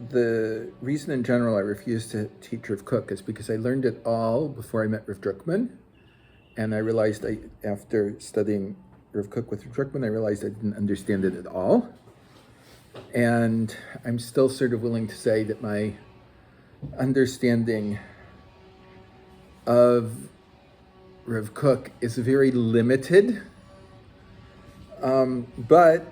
The reason in general I refused to teach Rav Kook is because I learned it all before I met Rav Drukman, and I realized after studying Rav Kook with Rav Drukman, I realized I didn't understand it at all. And I'm still sort of willing to say that my understanding of Rav Kook is very limited, but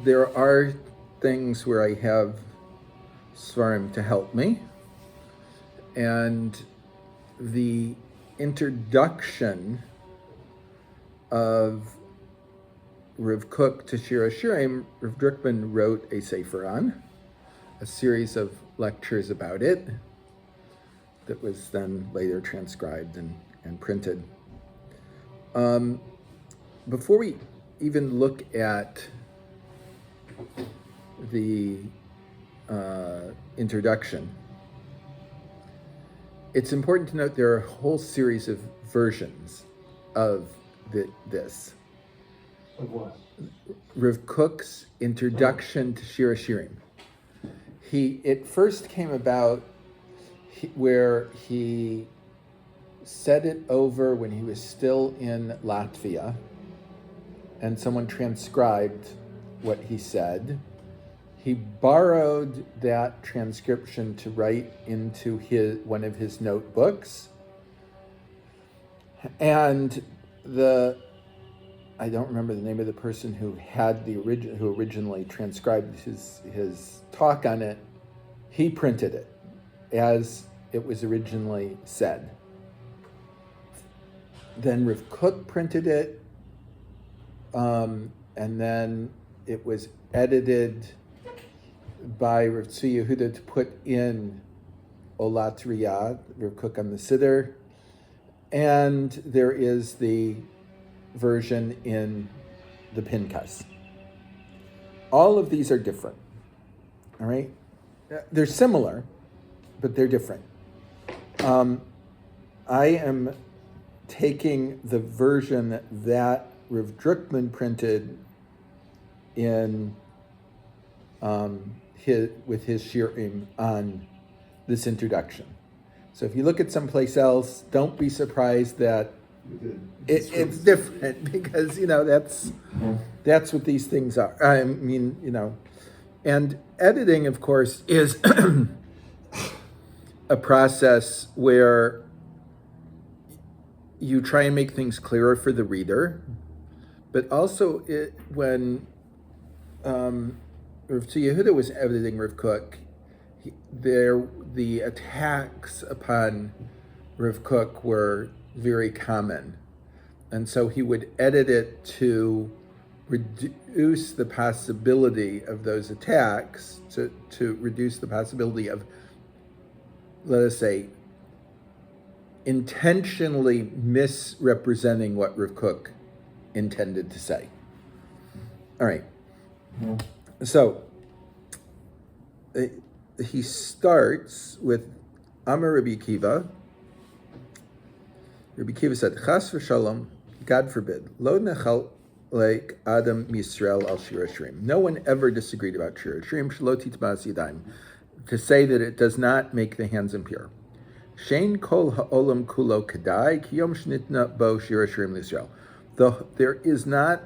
there are things where I have svarim to help me, and the introduction of Rav Kook to Shir HaShirim, Rav Drukman wrote a sefer on, a series of lectures about it that was then later transcribed and printed. Before we even look at the introduction, it's important to note there are a whole series of versions of this. Of what? Rav Kook's introduction to Shir HaShirim. It first came about where he said it over when he was still in Latvia, and someone transcribed what he said. He borrowed that transcription to write into one of his notebooks, and I don't remember the name of the person who had who originally transcribed his talk on it. He printed it as it was originally said. Then Rav Kook printed it, and then it was edited by Rav Yehuda to put in Olat Riyad, Rav Kook on the Siddur, and there is the version in the Pinkas. All of these are different, all right? They're similar, but they're different. I am taking the version that Rav Drukman printed in with his shiurim on this introduction. So if you look at someplace else, don't be surprised that it's different, because that's what these things are. I mean, and editing, of course, is a process where you try and make things clearer for the reader, but also when Rav Yehuda was editing Rav Kook, the attacks upon Rav Kook were very common, and so he would edit it to reduce the possibility of those attacks, to reduce the possibility of, let us say, intentionally misrepresenting what Rav Kook intended to say. All right. So he starts with Amar Rabbi Akiva. Rabbi Akiva said, Chas v'shalom, God forbid, lo nechal like Adam Yisrael al Shir HaShirim. No one ever disagreed about Shir HaShirim, shelo titbas yadayim, to say that it does not make the hands impure. Shein kol ha'olam kulo kedai, ki yom shnitna bo Shir HaShirim l'Yisrael. There is not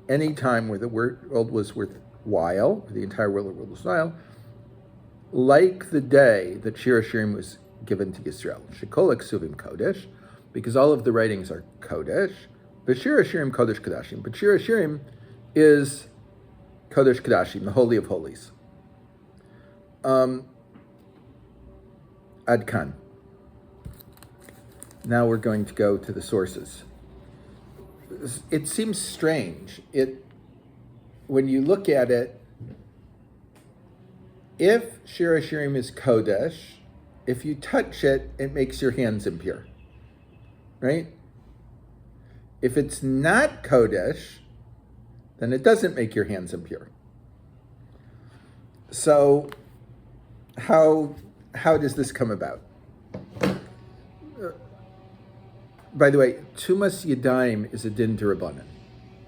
any time where the world was worthwhile, the entire world was worthwhile, like the day that Shir HaShirim was given to Yisrael. Shekol ksuvim kodesh, because all of the writings are kodesh. But Shir HaShirim kodesh kodashim. But Shir HaShirim is kodesh kodashim, the holy of holies. Ad kan. Now we're going to go to the sources. It seems strange. When you look at it, if Shir HaShirim is kodesh, if you touch it, it makes your hands impure, right? If it's not kodesh, then it doesn't make your hands impure. So, how does this come about? By the way, tumas yadayim is a din d'Rabbanan.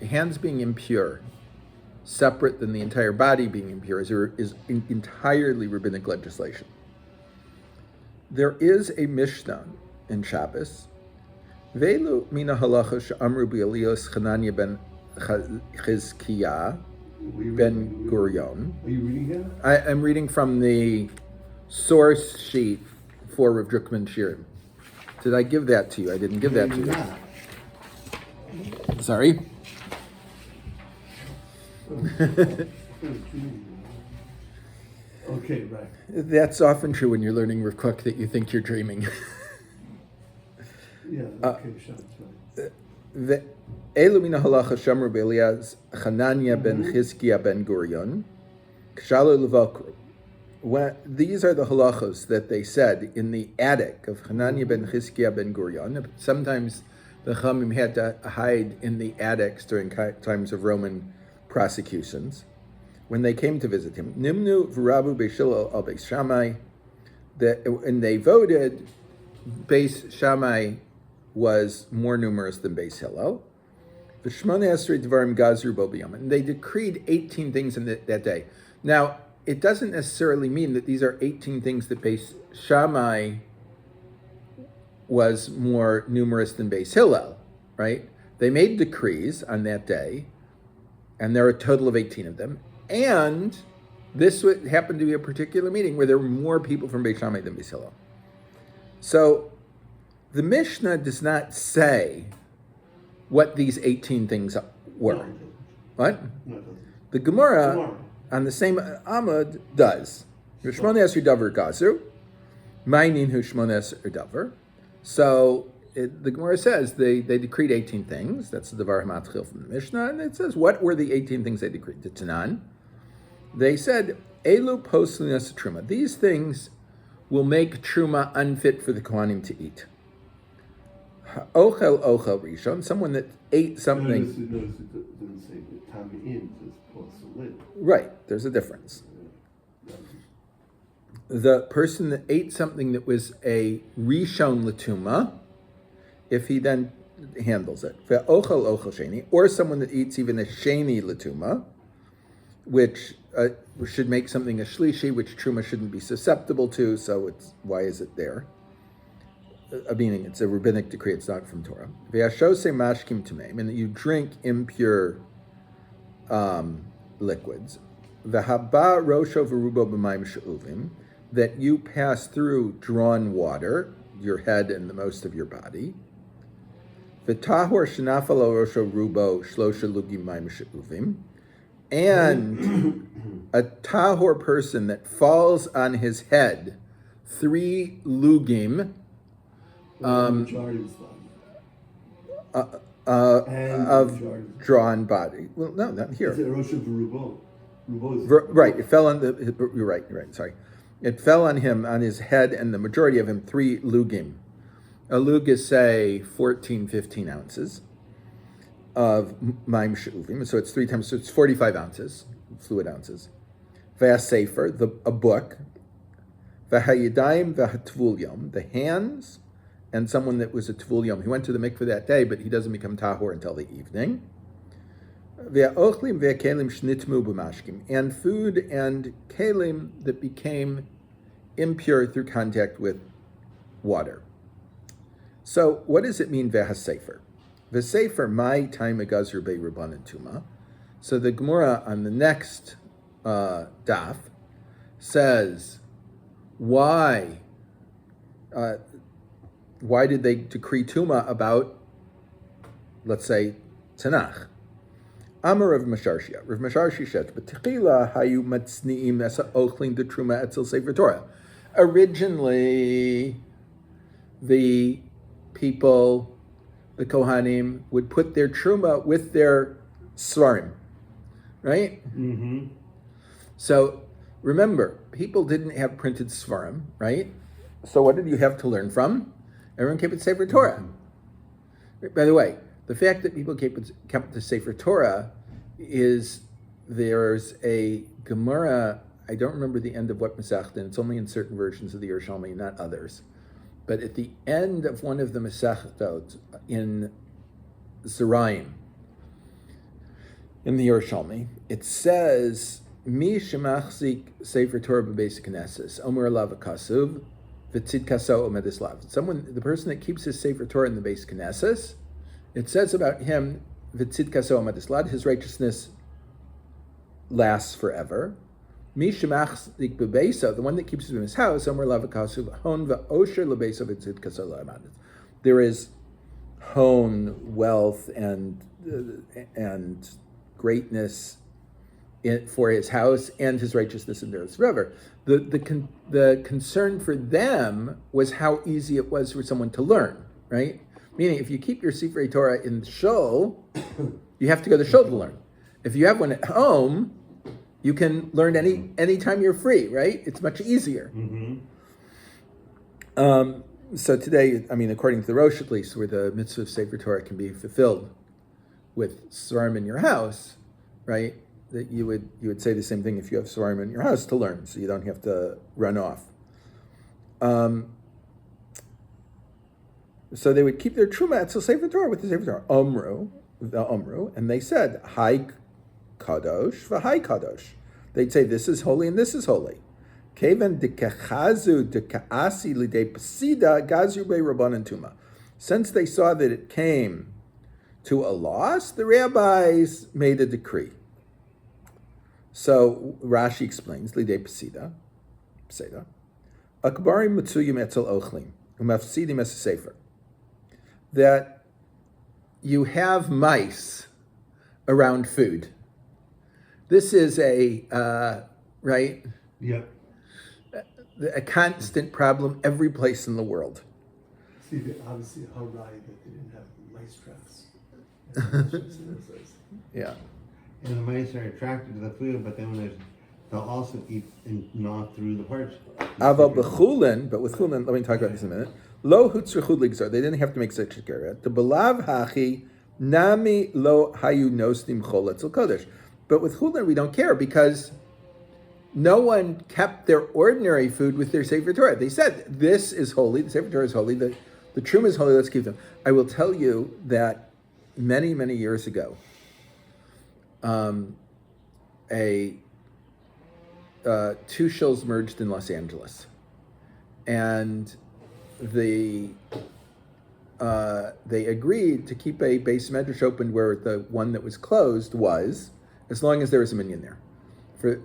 Hands being impure separate than the entire body being impure is entirely rabbinic legislation. There is a Mishnah in Shabbos, ואלו מן ההלכה שאמרו בעליית חנניה ben חזקיה ben גוריון. Are you reading it? I'm reading from the source sheet for Rav Drukman Shir. Did I give that to you? I didn't give that to you. Sorry. Okay, right. That's often true when you're learning Rav Kook, that you think you're dreaming. Yeah, okay, sure, that's right. ואלו מן ההלכה שאמרו בעליית חנניה ben חזקיה ben גוריון, כשעלו לבקרו. These are the halachos that they said in the attic of Hannania ben Chizkiah ben Gurion. Sometimes the Chamim had to hide in the attics during times of Roman prosecutions. When they came to visit him, Nimnu ורבו בשל al beis Shammai, and they voted, beis Shammai was more numerous than beis Hillel. ושמנה דברים גזרו ביום, and they decreed 18 things in that day. Now, it doesn't necessarily mean that these are 18 things that beis Shammai was more numerous than beis Hillel, right? They made decrees on that day, and there are a total of 18 of them. And this would happen to be a particular meeting where there were more people from beis Shammai than beis Hillel. So the Mishnah does not say what these 18 things were. No, What? no, it The Gemara Tomorrow. on the same Amud does. Shmona davar gazru, neinhu shmona davar. So the Gemara says they decreed 18 things. That's the davar hamatchil from the Mishnah, and it says what were the 18 things they decreed? Detnן. They said elu poslin truma. These things will make truma unfit for the kohanim to eat. Haokel ráshon, someone that ate something. Notice it doesn't say the tamim, it says pוסלין. Right, there's a difference. The person that ate something that was a rishon l'tuma, if he then handles it, והאוכל sheni, or someone that eats even a sheni l'tuma, which should make something a shlishi, which truma shouldn't be susceptible to. So why is it there? Meaning it's a rabbinic decree; it's not from Torah. V'hashose mashkim tameim, and that you drink impure liquids. V'haba rosho v'rubo b'mayim she'uvim, that you pass through drawn water, your head and the most of your body. V'tahor shenafalo rosho rubo shlosha lugim mayim she'uvim, and a tahor person that falls on his head 3 lugim of drawn body. Well, no, not here. It's a Rosh Verubbo. Right, it fell on the. You're right. Sorry, it fell on him, on his head, and the majority of him 3 lugim. A lug is say 14, 15 ounces of mayim she'uvim, so it's 3 times. So it's 45 ounces, fluid ounces. V'hasefer, a book. V'hayadayim v'hatvulyom, the hands. And someone that was a tvul yom. He went to the mikveh that day, but he doesn't become tahor until the evening. Ve'ochlim ve'kelim shnitmu b'mashkim, and food and kelim that became impure through contact with water. So what does it mean ve'hasefer? Ve'sefer my time gazru be'rabbanan tuma. So the Gemara on the next daf says why did they decree tuma about, let's say, Tanakh? Amar Rav Masharshia. Rav Masharshia said, "B'techila hayu matzniim esa ochlin de truma etzel sefer Torah." Originally, the people, the Kohanim, would put their truma with their svarim, right? Mm-hmm. So remember, people didn't have printed svarim, right? So what did you have to learn from? Everyone kept it Sefer Torah. By the way, the fact that people kept the Sefer Torah is, there's a Gemara, I don't remember the end of what Masechta, and it's only in certain versions of the Yerushalmi, not others. But at the end of one of the Masechtot in Zerayim, in the Yerushalmi, it says, Mi shemachzik sefer Torah b'beis knesses, omer alav kasuv, v'tzid kaso omed islav. The person that keeps his sefer Torah in the beis knesses, it says about him, v'tzid kaso omed islav, his righteousness lasts forever. Mi shemachzik b'beisa, the one that keeps him in his house, omer alav kasuv, hon v'osher lebeisa v'tzid kaso le'amad. There is hone, wealth, and greatness for his house, and his righteousness endures forever. The concern for them was how easy it was for someone to learn, right? Meaning, if you keep your Sifrei Torah in the shul, you have to go to the shul to learn. If you have one at home, you can learn anytime you're free, right? It's much easier. So today, according to the Rosh at least, where the mitzvah of Sefer Torah can be fulfilled with svarim in your house, right? That you would say the same thing if you have svarim in your house to learn, so you don't have to run off. So they would keep their truma at Sefer Torah with the Sefer Torah. Omru, and they said, Hai kadosh v'hai kadosh. They'd say, this is holy and this is holy. Kevan dekachazu dekaasi lidei pesida gazru bei rabbanan tuma. Since they saw that it came to a loss, the rabbis made a decree. So Rashi explains, lidei pesida, akbarim mitzuyim etzel ochlim, umafsidim es sefer, that you have mice around food. This is right? Yep. A constant problem every place in the world. See, obviously, how right that they didn't have mice traps. Yeah. And the mice are attracted to the food, but then they'll also eat and gnaw through the parts. Aval b'chulin, but with chulin, let me talk about this in a minute. Lo hutzrechud ligzar, they didn't have to make such a carrot. The belav hachi nami lo hayu nostim chol etzel kodesh. But with chulin, we don't care because no one kept their ordinary food with their Sefer Torah. They said, this is holy, the Sefer Torah is holy, the truma is holy, let's keep them. I will tell you that many, many years ago, two shuls merged in Los Angeles. And they agreed to keep a base medrash open where the one that was closed was, as long as there was a minyan there. For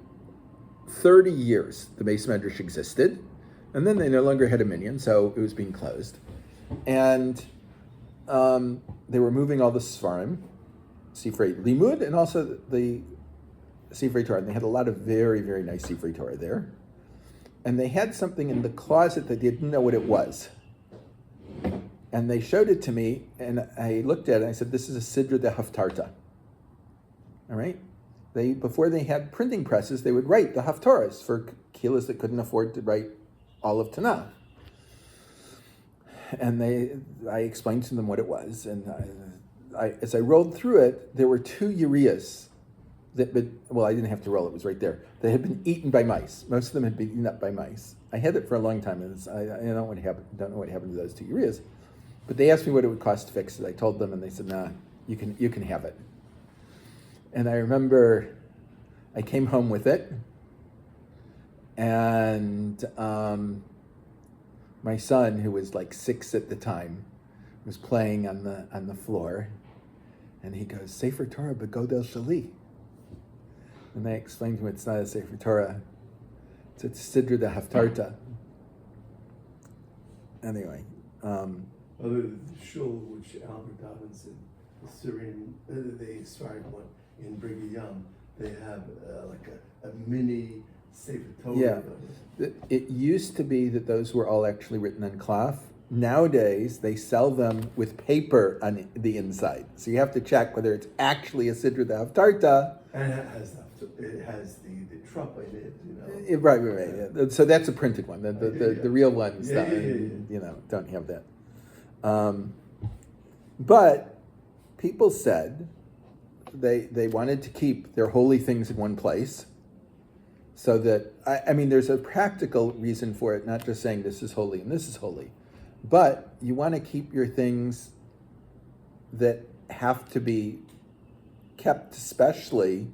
30 years, the base medrash existed, and then they no longer had a minyan, so it was being closed. And they were moving all the Sfarim, Sifrei Limud, and also the Sifrei Torah. And they had a lot of very, very nice Sifrei Torah there. And they had something in the closet that they didn't know what it was. And they showed it to me, and I looked at it, and I said, this is a Sidra de Haftarta. All right? Before they had printing presses, they would write the Haftarahs for kilas that couldn't afford to write all of Tanakh. And I explained to them what it was, and as I rolled through it, there were 2 ureas I didn't have to roll; it was right there. That had been eaten by mice. Most of them had been eaten up by mice. I had it for a long time, and I don't know what happened to those 2 ureas. But they asked me what it would cost to fix it. I told them, and they said, "Nah, you can have it." And I remember I came home with it, and my son, who was like 6 at the time, was playing on the floor, and he goes, "Sefer Torah begodel shali." And I explained to him it's not a Sefer Torah, it's a Sidra de Haftarta. Anyway. The shul which Albert Robinson, the Syrian, they started one in Brigham Young. They have like a mini Sefer Torah. Yeah, it used to be that those were all actually written on cloth. Nowadays, they sell them with paper on the inside. So you have to check whether it's actually a Sidra de Haftarta. And it has the trup in it, Right. Yeah. So that's a printed one. The real ones, don't have that. But people said they wanted to keep their holy things in one place, so that there's a practical reason for it, not just saying this is holy and this is holy, but you want to keep your things that have to be kept specially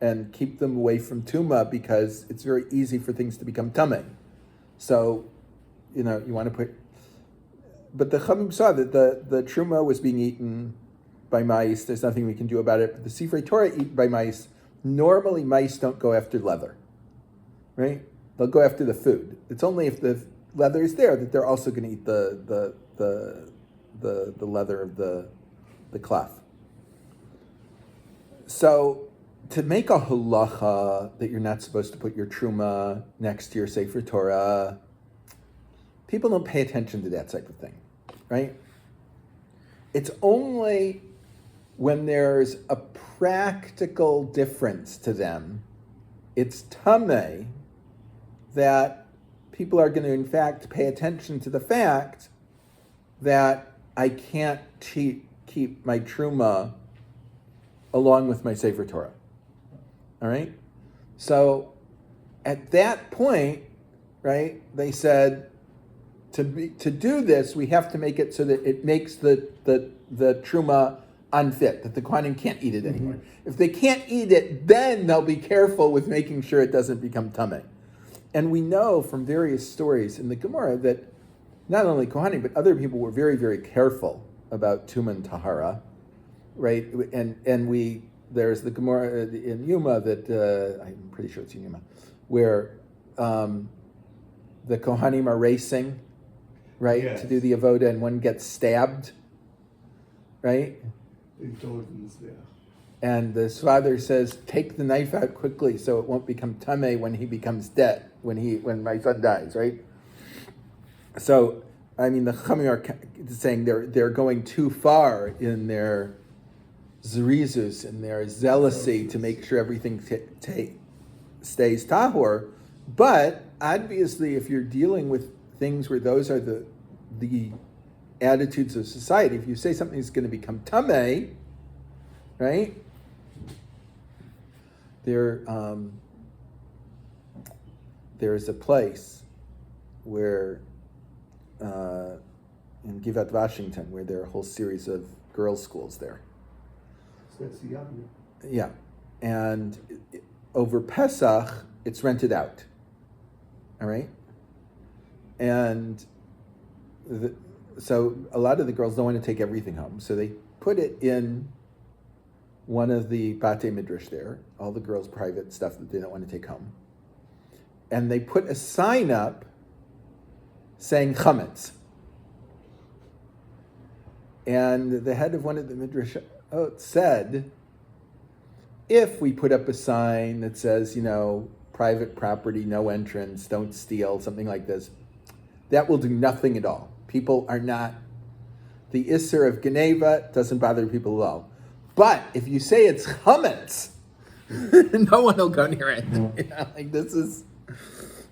and keep them away from tuma because it's very easy for things to become tamei. So, you want to put... But the Chamim saw that the truma was being eaten by mice. There's nothing we can do about it. But the Sifrei Torah eaten by mice. Normally, mice don't go after leather, right? They'll go after the food. It's only if the leather is there that they're also going to eat the leather of the cloth. So, to make a halacha that you're not supposed to put your truma next to your Sefer Torah, people don't pay attention to that type of thing, right? It's only when there's a practical difference to them, it's tamei, that people are going to, in fact, pay attention to the fact that I can't keep my truma along with my Sefer Torah. All right? So at that point, right, they said, to do this, we have to make it so that it makes the truma unfit, that the Kohanim can't eat it anymore. Mm-hmm. If they can't eat it, then they'll be careful with making sure it doesn't become tamei. And we know from various stories in the Gemara that not only Kohanim, but other people were very, very careful about Tumah and Tahara, right? And there's the Gemara in Yuma that, I'm pretty sure it's in Yuma, where the Kohanim are racing, right, yes, to do the avoda, and one gets stabbed, right? And the father says, take the knife out quickly so it won't become tamei when he becomes dead, when my son dies, right? So, I mean, the Chachamim are saying they're going too far in their zerizus and their zealousy to make sure everything stays tahor. But obviously, if you're dealing with things where those are the attitudes of society, if you say something's going to become tamei, right? There is a place where in Givat Washington where there are a whole series of girls' schools there. So that's young. Yeah, and over Pesach it's rented out. All right, and so a lot of the girls don't want to take everything home, so they put it in one of the Batei Midrash there, all the girls' private stuff that they don't want to take home. And they put a sign up saying chametz. And the head of one of the Midrash said, if we put up a sign that says, private property, no entrance, don't steal, something like this, that will do nothing at all. People are not, the Isser of Geneva doesn't bother people at all. But if you say it's chametz, no one will go near it. This is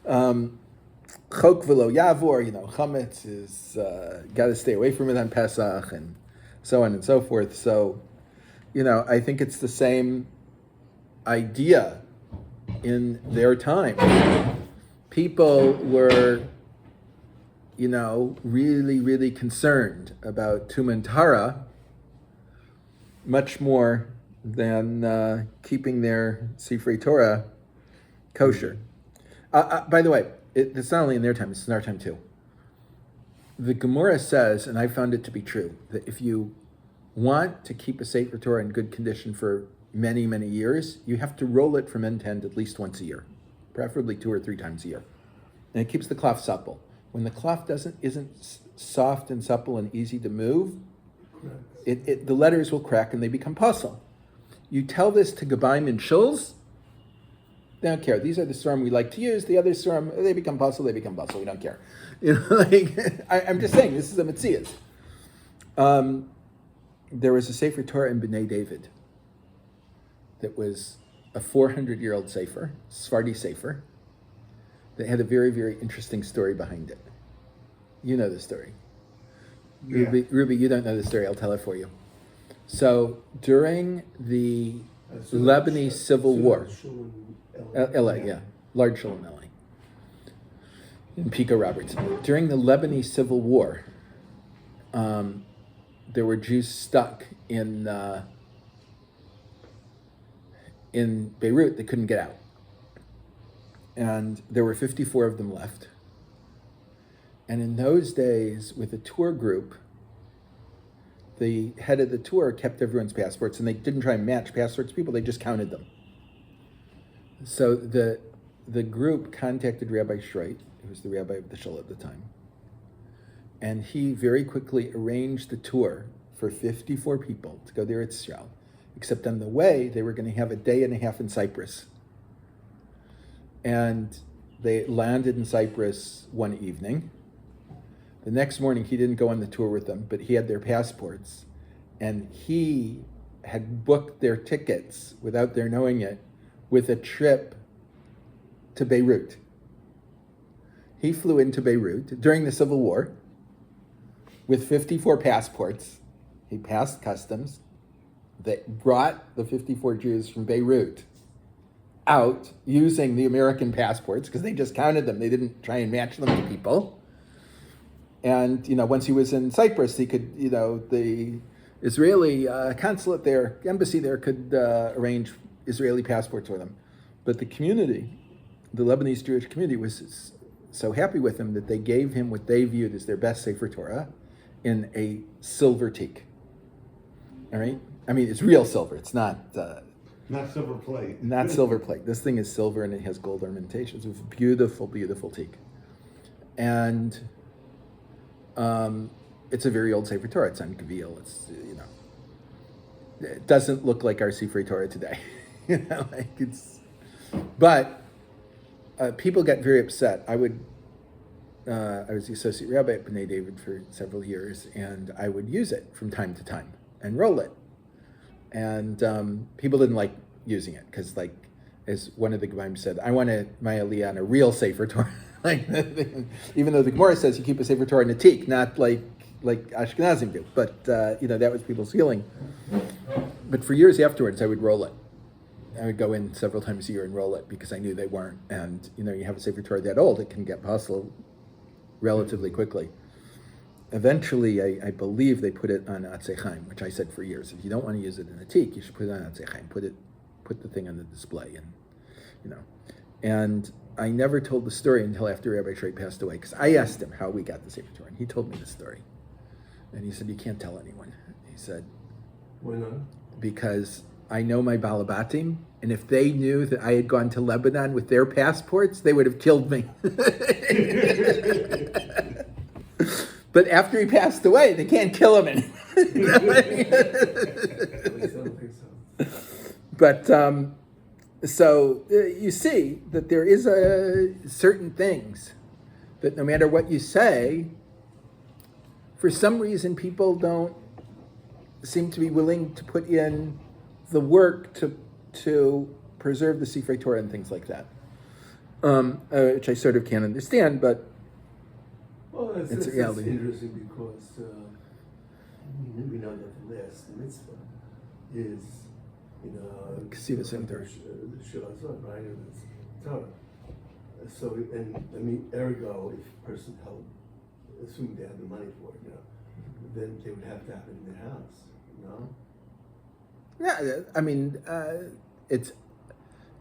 chok v'lo yavor. Chametz is got to stay away from it on Pesach, and so on and so forth. So, I think it's the same idea in their time. People were, really, really concerned about Tumah and Tahara, much more than keeping their Sifrei Torah kosher. By the way, it's not only in their time, it's in our time too. The Gemara says, and I found it to be true, that if you want to keep a Sefer Torah in good condition for many, many years, you have to roll it from end to end at least once a year, preferably 2 or 3 times a year. And it keeps the cloth supple. When the cloth isn't soft and supple and easy to move, the letters will crack and they become puzzle. You tell this to Gabaim and Shuls, they don't care. These are the surim we like to use. The other surim, they become puzzle. We don't care. I'm just saying, this is a metzias. There was a Sefer Torah in Bnei David that was a 400-year-old Sefer, Sephardi Sefer, that had a very, very interesting story behind it. You know the story. Yeah. Ruby, you don't know the story. I'll tell it for you. So during the Lebanese Civil War, LA, yeah, large shul in LA, in Pico Robertson. During the Lebanese Civil War, there were Jews stuck in in Beirut that couldn't get out. And there were 54 of them left. And in those days, with a tour group, the head of the tour kept everyone's passports, and they didn't try and match passports to people, they just counted them. So the group contacted Rabbi Shreit, who was the rabbi of the shul at the time, and he very quickly arranged the tour for 54 people to go there at Israel, except on the way, they were going to have a day and a half in Cyprus. And they landed in Cyprus one evening. The next morning, he didn't go on the tour with them, but he had their passports, and he had booked their tickets without their knowing it with a trip to Beirut. He flew into Beirut during the Civil War with 54 passports. He passed customs. They brought the 54 Jews from Beirut out using the American passports because they just counted them. They didn't try and match them to people. And, once he was in Cyprus, he could, the Israeli consulate there, embassy there could arrange Israeli passports for them. But the community, the Lebanese Jewish community, was so happy with him that they gave him what they viewed as their best Sefer Torah in a silver teak. All right? I mean, it's real silver. It's not... not silver plate. Not silver plate. This thing is silver and it has gold ornamentations. It's a beautiful, beautiful teak. And it's a very old Sefer Torah. It's on Gavil. It's, it doesn't look like our Sefer Torah today. But people got very upset. I was the associate rabbi at B'nai David for several years, and I would use it from time to time and roll it. And people didn't like using it because, as one of the Gebaim said, I want my aliyah on a real Sefer Torah. Even though the Gemara says you keep a Sefer Torah in a teak, not like Ashkenazim do. But that was people's feeling. But for years afterwards, I would roll it. I would go in several times a year and roll it because I knew they weren't. And you have a Sefer Torah that old, it can get possible relatively quickly. Eventually, I believe they put it on Atzei Chaim, which I said for years. If you don't want to use it in a teak, you should put it on Atzei Chaim. Put the thing on the display, and And I never told the story until after Rabbi Shreit passed away, because I asked him how we got the Sefer Torah, and he told me the story. And he said, "You can't tell anyone." He said, "Why not?" "Because I know my Balabatim, and if they knew that I had gone to Lebanon with their passports, they would have killed me." But after he passed away, they can't kill him anymore. But so you see that there is certain things that no matter what you say, for some reason people don't seem to be willing to put in the work to preserve the Sefer Torah and things like that, which I sort of can't understand, but it's a reality. It's interesting because we know that the last mitzvah is, Ksiva Center. Shir HaShirim, right? And it's Torah. So, ergo, if a person held, assuming they had the money for it, then they would have to have it in their house, Yeah, it's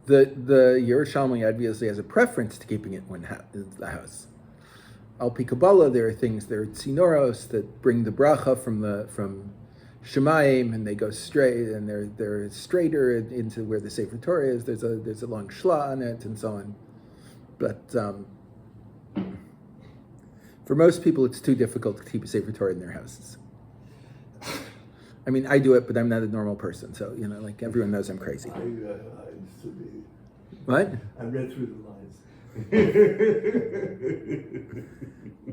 the Yerushalmi obviously has a preference to keeping it in the house. Al Pi Kabbalah, there are tzinoros that bring the bracha from Shemayim, and they go straight, and they're straighter into where the Sefer Torah is. There's a long shla on it, and so on. But for most people, it's too difficult to keep a Sefer Torah in their houses. I do it, but I'm not a normal person, so everyone knows I'm crazy. I understood the... What? I read through the lines.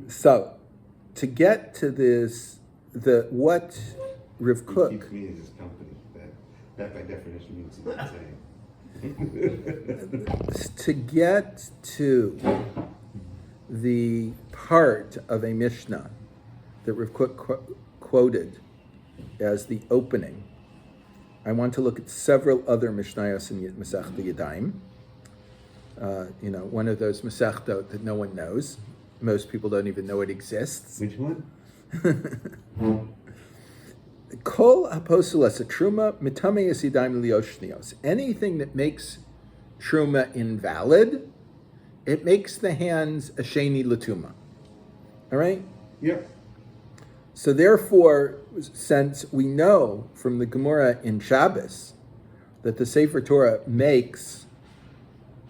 So, to get to this, what Rav Kook... He keeps me as his company. That by definition means something. To get to the part of a Mishnah that Rav Kook quoted as the opening, I want to look at several other Mishnayos in Masechta Yadayim. One of those Masechtot that no one knows. Most people don't even know it exists. Which one? Kol haposulas truma mitame yasidaim lioshnios. Anything that makes truma invalid, it makes the hands a sheni latuma. All right? Yep. So therefore, since we know from the Gemara in Shabbos that the Sefer Torah makes,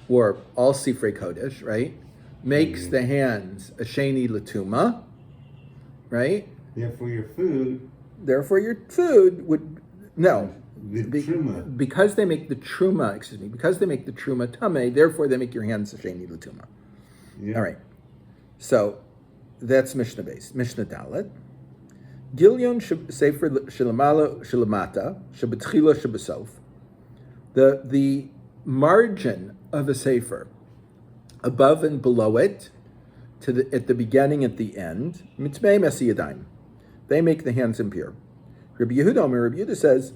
or all Sifrei Kodesh, right, makes the hands a sheni latuma, right? Therefore, your food. Therefore, your food would no. The truma. Because they make the truma, because they make the truma tameh, therefore they make your hands a sheni latuma. Yeah. All right. So that's Mishnah base. Mishnah Dalet. Gilyon Sefer Shilamala Shilamata Shabbatchila Shabbasof. The margin of a sefer, above and below it, at the beginning, at the end, mitzvei mesiyadayim. They make the hands impure. Rabbi Yehuda says,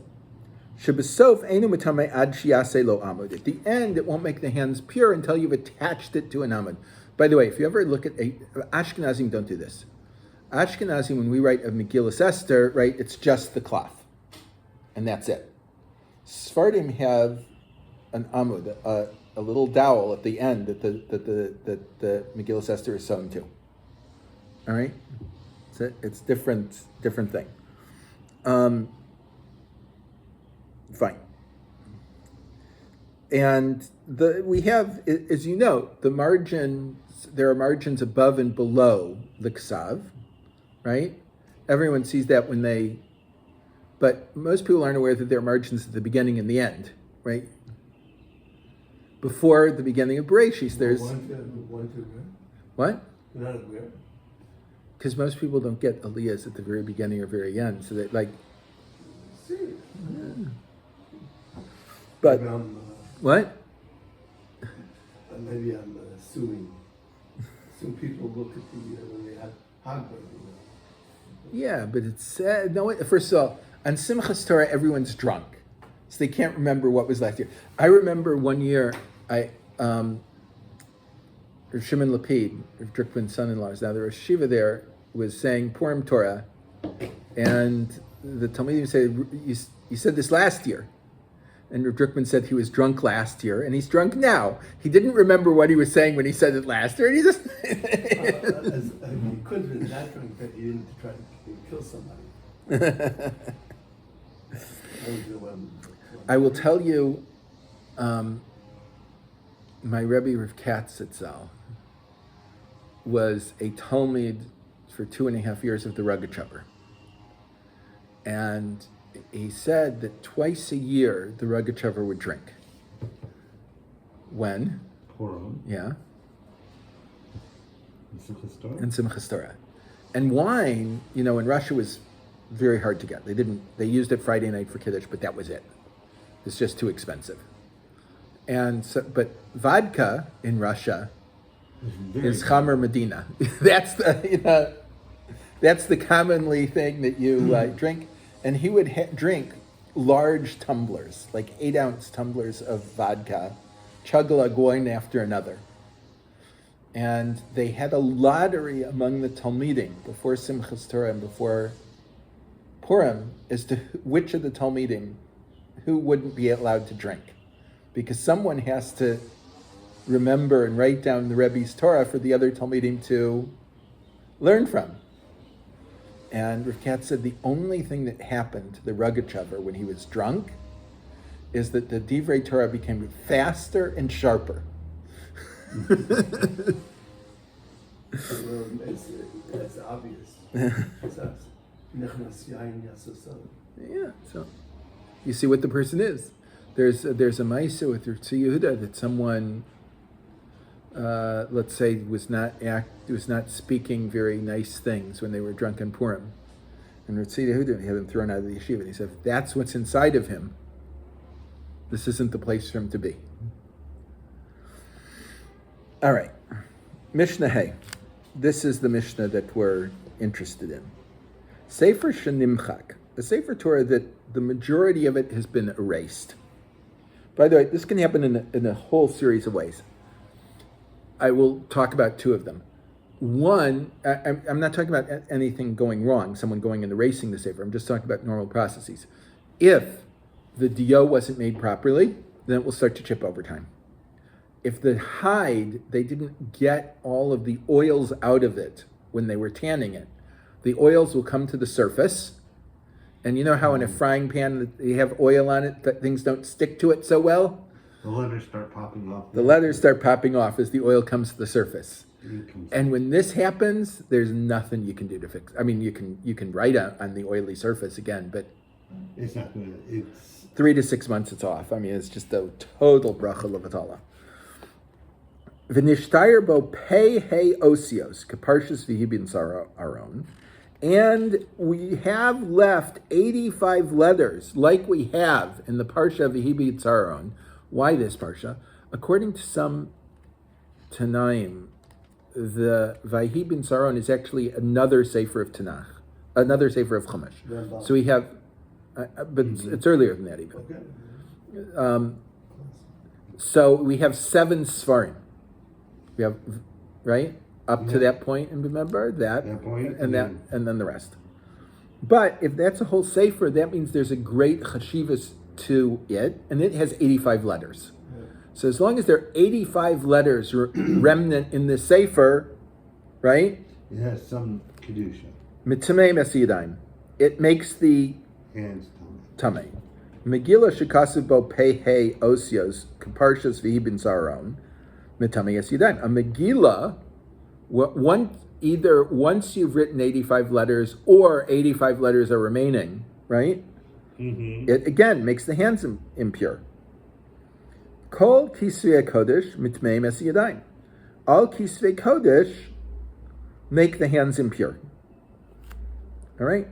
Shabbasof einu mitamei ad shiyaseh lo amud. At the end, it won't make the hands pure until you've attached it to an amud. By the way, if you ever look at Ashkenazim, don't do this. Ashkenazim, when we write a Megillas Esther, right, it's just the cloth, and that's it. Sephardim have an amud, a little dowel at the end that the Megillas Esther is sewn to. All right, it's different thing. Fine. And we have, as you know, there are margins above and below the ksav, right? Everyone sees that but most people aren't aware that there are margins at the beginning and the end, right? Before the beginning of Bereshis, there's... What? Not aware. Because most people don't get aliyahs at the very beginning or very end, so that But maybe what? Maybe I'm assuming. Some people look at when they have hagbar. Yeah, but it's no. First of all, on Simchas Torah, everyone's drunk, so they can't remember what was last year. I remember one year, Rav Shimon Lapid, Rav Drukman's son-in-law, is now the Rosh Yeshiva there, was saying Purim Torah, and the Talmidim said, "You said this last year." And Rav Drukman said he was drunk last year, and he's drunk now. He didn't remember what he was saying when he said it last year, and he just... He could have been that drunk that he didn't try to kill somebody. I will tell you, my Rebbe Rav Katz Zatzal was a Talmid for 2.5 years of the Rogatchover. And he said that twice a year the Rogatchover would drink. When? Purim. Yeah. And Simchas Torah. And wine, in Russia was very hard to get. They used it Friday night for Kiddush, but that was it. It's just too expensive. And so, but vodka in Russia is Chamer Medina. That's the commonly thing that you drink. And he would drink large tumblers, like 8-ounce tumblers of vodka, chugla going after another. And they had a lottery among the Talmidim before Simchas Torah and before Purim as to which of the Talmidim who wouldn't be allowed to drink. Because someone has to remember and write down the Rebbe's Torah for the other Talmidim to learn from. And Rav Katz said the only thing that happened to the Rogatchover when he was drunk is that the Divrei Torah became faster and sharper. It's obvious. Yeah, so you see what the person is. There's a ma'aseh with Rav Yehuda that someone, let's say, was not speaking very nice things when they were drunk in Purim, and Rav Yehuda had him thrown out of the yeshiva. And he said, if that's what's inside of him, this isn't the place for him to be. All right, Mishnah Hey. This is the Mishnah that we're interested in. Sefer Shenimchak, a Sefer Torah that the majority of it has been erased. By the way, this can happen in a whole series of ways. I will talk about two of them. One, I'm not talking about anything going wrong, someone going and erasing the sefer. I'm just talking about normal processes. If the dio wasn't made properly, then it will start to chip over time. If the hide, they didn't get all of the oils out of it when they were tanning it, the oils will come to the surface. And you know how in a frying pan you have oil on it, that things don't stick to it so well? The letters start popping off. The letters start popping off as the oil comes to the surface. And when this happens, there's nothing you can do to fix. I mean, you can write on the oily surface again, but it's not good. It's 3 to 6 months it's off. I mean, it's just a total bracha levatala. V'nishtayr bo pei he osios kaparshas v'hibin aron, and we have left 85 letters like we have in the parsha v'hibin aron. Why this parsha? According to some Tanaim, the Vayhi Saron is actually another sefer of Tanakh, another sefer of Chumash. So we have, but it's earlier than that even. So we have 7 Sfarim. We have, right, up to that point, and remember that point, and then the rest. But if that's a whole sefer, that means there's a great chashivas to it, and it has 85 letters. So as long as there are 85 letters remnant in the sefer, right? It has some kedusha. Mitamei mesiyadayim. It makes the Hands tamei. Megillah shekasav bo pei osios kaparshas v'hibin saron mitamei mesiyadayim. A Megillah, either once you've written 85 letters or 85 letters are remaining, right? Mm-hmm. It again makes the hands impure. Kol kisvei kodesh mitmei mesiyadayim. All kisvei kodesh make the hands impure. All right.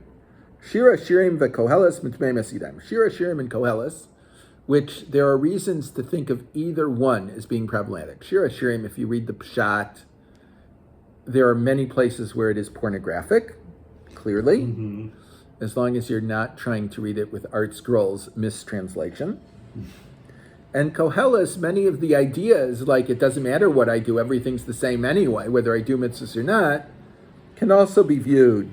Shir HaShirim v'koheles mitmei mesiyadayim. Shir HaShirim and koheles, which there are reasons to think of either one as being problematic. Shir HaShirim, if you read the pshat, there are many places where it is pornographic, clearly, as long as you're not trying to read it with Art Scroll's mistranslation. And Koheles, many of the ideas, like it doesn't matter what I do, everything's the same anyway, whether I do mitzvahs or not, can also be viewed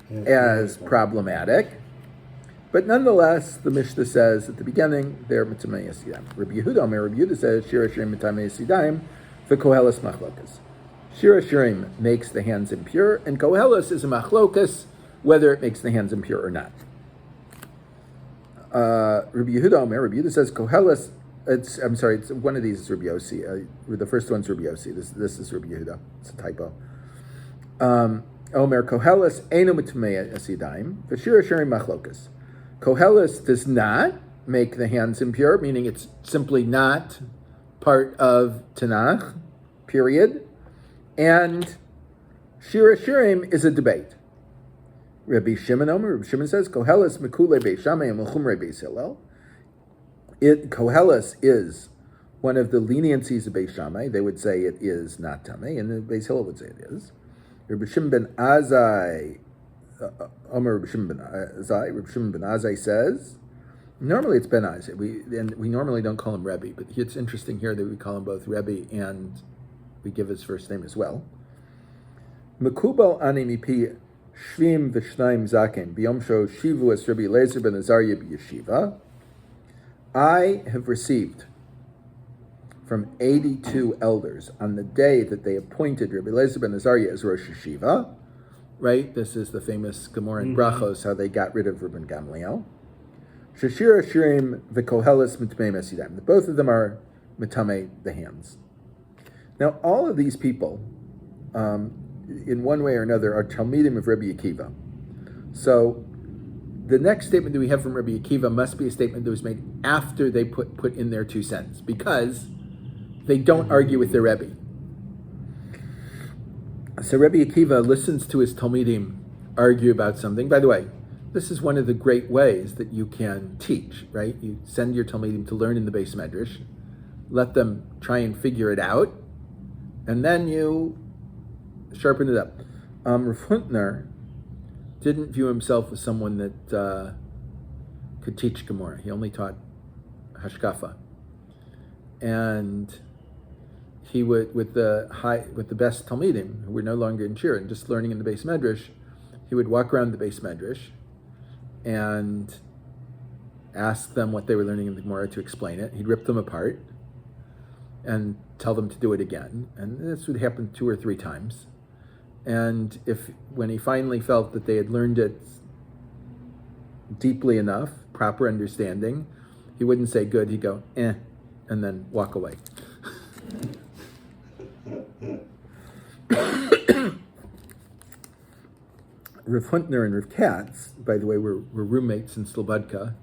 as problematic. But nonetheless, the Mishnah says at the beginning, they're mitamei yasidayim. Rabbi Yehuda says, Shir HaShirim mitamei yasidayim, v'koheles machlokas. Shir HaShirim makes the hands impure, and koheles is a machlokas, whether it makes the hands impure or not. Rabbi Yehuda says koheles. It's one of these is Rabbi Yossi. The first one's Rabbi Yossi. This is Rabbi Yehuda. It's a typo. Omer koheles eino mitamei yasidayim v'shir HaShirim machlokas. Koheles does not make the hands impure, meaning it's simply not part of Tanakh, period. And Shir HaShirim is a debate. Rabbi Shimon says, Koheles mikule beis Shammai and l'chumrei beis Hillel. Koheles is one of the leniencies of beis Shammai. They would say it is not tamei, and the beis Hillel would say it is. Rabbi Shimon ben Azai, Rabbi Shimon ben Azai says, normally it's ben Azai. We normally don't call him Rebbe, but it's interesting here that we call him both Rebbe and we give his first name as well. Mekubal ani mipi shvim v'shnaim zaken biyom sho shivu es Rabbi Eliezer ben Azariah b'yeshiva. I have received from 82 elders on the day that they appointed Rabbi Eliezer ben Azariah as Rosh Yeshiva. Right? This is the famous Gemara in Brachos, how they got rid of Rabban Gamliel. Shir HaShirim v'koheles mitmei mesiyadayim. Both of them are mitamei, the hands. Now, all of these people, in one way or another, are Talmidim of Rabbi Akiva. So, the next statement that we have from Rabbi Akiva must be a statement that was made after they put in their 2 cents, because they don't argue with their Rebbe. So Rabbi Akiva listens to his Talmidim argue about something. By the way, this is one of the great ways that you can teach, right? You send your Talmidim to learn in the Beis Medrash, let them try and figure it out, and then you sharpen it up. Rav Huntner didn't view himself as someone that could teach Gemara. He only taught Hashkafa. And he would, with the best Talmidim, who were no longer in Shiur and just learning in the base medrash, he would walk around the base medrash and ask them what they were learning in the Gemara to explain it. He'd rip them apart and tell them to do it again. And this would happen 2 or 3 times. And when he finally felt that they had learned it deeply enough, proper understanding, he wouldn't say good, he'd go, and then walk away. Rav Huntner and Rav Katz, by the way, were roommates in Slobodka,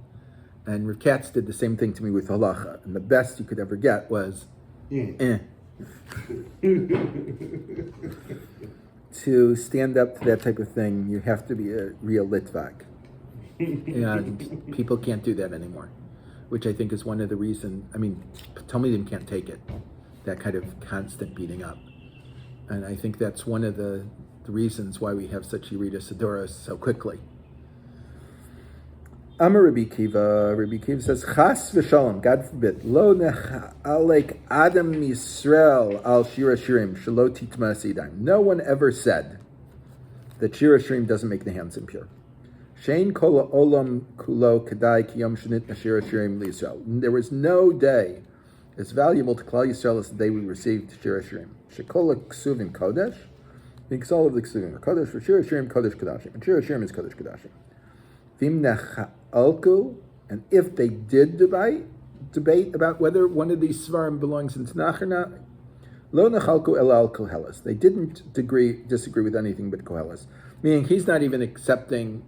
and Rav Katz did the same thing to me with halacha, and the best you could ever get was, To stand up to that type of thing, you have to be a real Litvak. And people can't do that anymore, which I think is one of the reasons, Talmidim can't take it, that kind of constant beating up. And I think that's one of the reasons why we have such Yerida Sidoros so quickly. Amar Rabbi Kiva says, Chas v'shalom, God forbid, lo nechalek Adam Yisrael al Shir HaShirim, shelo titmas yadayim. No one ever said that Shir HaShirim doesn't make the hands impure. Shein kol olam kulo kedai ki yom shenit Shir HaShirim liYisrael. There was no day as valuable to Klal Yisrael as the day we received Shir HaShirim. Shekol ksuvim kodesh, because all of the ksuvim are kodesh. For Shir HaShirim kodesh kodashim, and Shir HaShirim is kodesh kodashim. Vim nechalku, and if they did debate about whether one of these svarim belongs in Tanakh or not, lo nechalku elal kohelas. They didn't disagree with anything but kohelas. Meaning he's not even accepting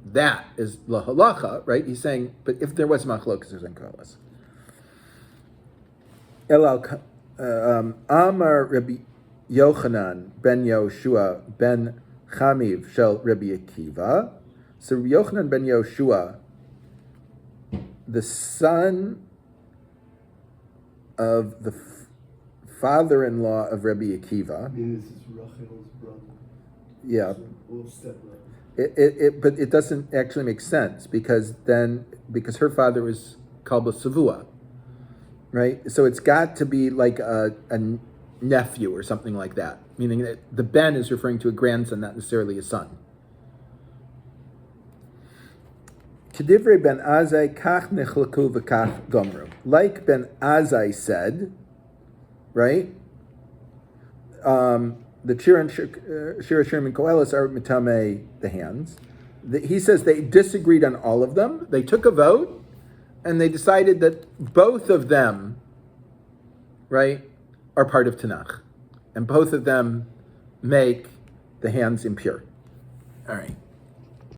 that as la halacha, right? He's saying, but if there was machlokas, there's in kohelas. Elal Amar Rabbi Yochanan ben Yoshua ben Chamiv shel Rabbi Akiva. So Rabbi Yochanan ben Yoshua, the son of the father-in-law of Rabbi Akiva. This is Rachel's brother. Yeah. Or stepbrother. But it doesn't actually make sense because her father was Kalba Savua, right? So it's got to be like a nephew or something like that, meaning that the ben is referring to a grandson, not necessarily a son. Kedivrei ben Azai kach nechlaku v'kach gomru. Like Ben Azai said, right? The Shir HaShirim and Koheles are mitame the hands. He says they disagreed on all of them. They took a vote, and they decided that both of them, right, are part of Tanakh, and both of them make the hands impure. All right.